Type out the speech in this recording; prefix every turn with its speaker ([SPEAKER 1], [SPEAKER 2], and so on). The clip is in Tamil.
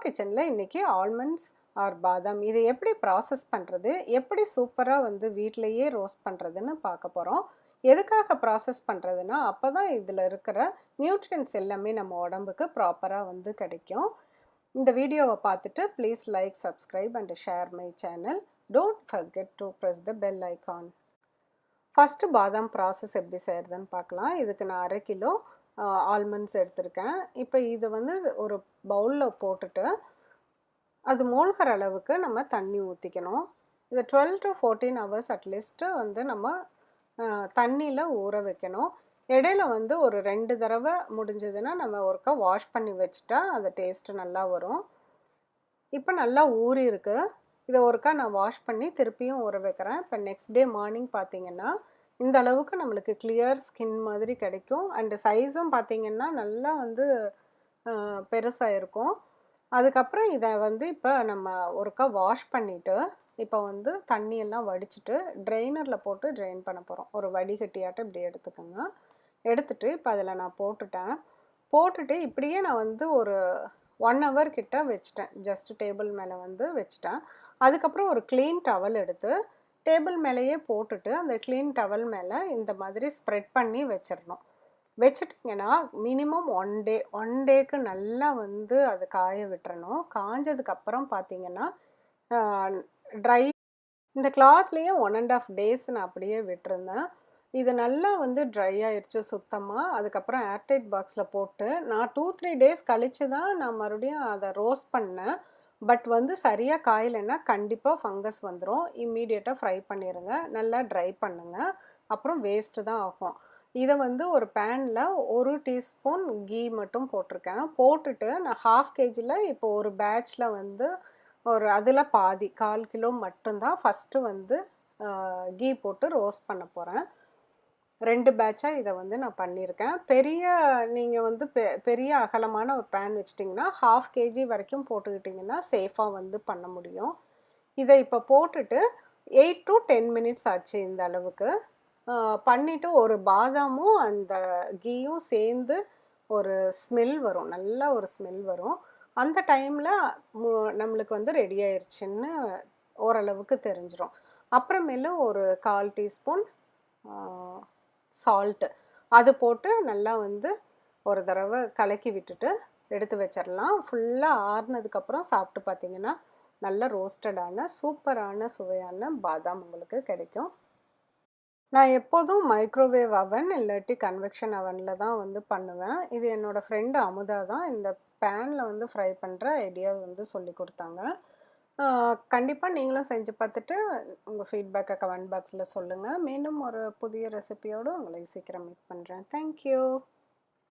[SPEAKER 1] கிச்சனில் இன்றைக்கி ஆல்மண்ட்ஸ் ஆர் பாதாம் இதை எப்படி ப்ராசஸ் பண்ணுறது, எப்படி சூப்பராக வந்து வீட்டிலையே ரோஸ்ட் பண்ணுறதுன்னு பார்க்க போகிறோம். எதுக்காக ப்ராசஸ் பண்ணுறதுன்னா, அப்போ தான் இதில் இருக்கிற நியூட்ரியன்ஸ் எல்லாமே நம்ம உடம்புக்கு ப்ராப்பராக வந்து கிடைக்கும். இந்த வீடியோவை பார்த்துட்டு please like, subscribe and share my channel. Don't forget to press the bell icon. First பாதாம் ப்ராசஸ் எப்படி செய்கிறதுன்னு பார்க்கலாம். இதுக்கு நான் 1/2 கிலோ ஆல்மண்ட்ஸ் எடுத்திருக்கேன். இப்போ இது வந்து ஒரு பவுலில் போட்டுட்டு அது மூழ்கிற அளவுக்கு நம்ம தண்ணி ஊற்றிக்கணும். இதை 12 to 14 ஹவர்ஸ் அட்லீஸ்ட்டு வந்து நம்ம தண்ணியில் ஊற வைக்கணும். இடையில வந்து ஒரு 2 தடவை முடிஞ்சதுன்னா நம்ம ஒருக்கா வாஷ் பண்ணி வச்சுட்டா அந்த டேஸ்ட்டு நல்லா வரும். இப்போ நல்லா ஊறி இருக்கு. இதை ஒருக்கா நான் வாஷ் பண்ணி திருப்பியும் ஊற வைக்கிறேன். இப்போ நெக்ஸ்ட் டே மார்னிங் பார்த்திங்கன்னா இந்த அளவுக்கு நம்மளுக்கு கிளியர் ஸ்கின் மாதிரி கிடைக்கும். அண்டு சைஸும் பார்த்திங்கன்னா நல்லா வந்து பெருசாக இருக்கும். அதுக்கப்புறம் இதை வந்து இப்போ நம்ம ஒருக்கா வாஷ் பண்ணிவிட்டு இப்போ வந்து தண்ணியெல்லாம் வடிச்சிட்டு ட்ரெயினரில் போட்டு ட்ரெயின் பண்ண போகிறோம். ஒரு வடிகட்டியாட்டம் இப்படி எடுத்துக்கோங்க. எடுத்துகிட்டு இப்போ அதில் நான் போட்டுட்டு இப்படியே நான் வந்து ஒரு 1 hour கிட்ட வச்சிட்டேன். ஜஸ்ட் டேபிள் மேலே வந்து வச்சிட்டேன். அதுக்கப்புறம் ஒரு க்ளீன் டவல் எடுத்து டேபிள் மேலேயே போட்டுட்டு அந்த க்ளீன் டவல் மேலே இந்த மாதிரி ஸ்ப்ரெட் பண்ணி வச்சிடணும். வச்சுட்டிங்கன்னா மினிமம் 1 டேக்கு நல்லா வந்து அது காய விட்டுறணும். காஞ்சதுக்கப்புறம் பார்த்திங்கன்னா ட்ரை இந்த கிளாத்லேயே 1.5 days நான் அப்படியே விட்டுருந்தேன். இது நல்லா வந்து ட்ரை ஆயிடுச்சு சுத்தமாக. அதுக்கப்புறம் ஏர்டைட் பாக்ஸில் போட்டு நான் 2-3 days கழித்து தான் நான் மறுபடியும் அதை ரோஸ்ட் பண்ணேன். பட் வந்து சரியாக காயலைன்னா கண்டிப்பாக ஃபங்கஸ் வந்துடும். இம்மீடியட்டாக ஃப்ரை பண்ணிடுங்க. நல்லா ட்ரை பண்ணுங்கள். அப்புறம் வேஸ்ட்டு தான் ஆகும். இதை வந்து ஒரு பேனில் 1 டீஸ்பூன் கீ மட்டும் போட்டிருக்கேன். போட்டுட்டு நான் 1/2 kgயில் இப்போ ஒரு பேட்சில் வந்து ஒரு அதில் பாதி 1/4 கிலோ மட்டும்தான் ஃபஸ்ட்டு வந்து கீ போட்டு ரோஸ்ட் பண்ண போகிறேன். 2 பேட்சாக இதை வந்து நான் பண்ணியிருக்கேன். நீங்கள் வந்து பெரிய அகலமான ஒரு பேன் வச்சிட்டிங்கன்னா 1/2 kg வரைக்கும் போட்டுக்கிட்டிங்கன்னா சேஃபாக வந்து பண்ண முடியும். இதை இப்போ போட்டுட்டு 8 to 10 minutes ஆச்சு இந்த அளவுக்கு. பண்ணிவிட்டு ஒரு பாதாமும் அந்த கீயும் சேர்ந்து ஒரு ஸ்மெல் வரும், நல்ல ஒரு ஸ்மெல் வரும். அந்த டைமில் நம்மளுக்கு வந்து ரெடி ஆயிடுச்சுன்னு ஓரளவுக்கு தெரிஞ்சிடும். அப்புறமேலு ஒரு 1/4 டீஸ்பூன் சால்ட்டு அது போட்டு நல்லா வந்து ஒரு தடவை கலக்கி விட்டுட்டு எடுத்து வச்சிடலாம். ஃபுல்லாக ஆறுனதுக்கப்புறம் சாப்பிட்டு பார்த்திங்கன்னா நல்ல ரோஸ்டடான சூப்பரான சுவையான பாதாம் உங்களுக்கு கிடைக்கும். நான் எப்போதும் மைக்ரோவேவ் அவன் இல்லாட்டி கன்வெக்ஷன் அவனில் தான் வந்து பண்ணுவேன். இது என்னோடய ஃப்ரெண்டு அமுதா தான் இந்த பேனில் வந்து ஃப்ரை பண்ணுற ஐடியா வந்து சொல்லி கொடுத்தாங்க. கண்டிப்பாக நீங்களும் செஞ்சு பார்த்துட்டு உங்கள் ஃபீட்பேக்கை கமெண்ட் பாக்ஸில் சொல்லுங்கள். மீண்டும் ஒரு புதிய ரெசிபியோடு உங்களை சீக்கிரம் மீட் பண்ணுறேன். தேங்க்யூ.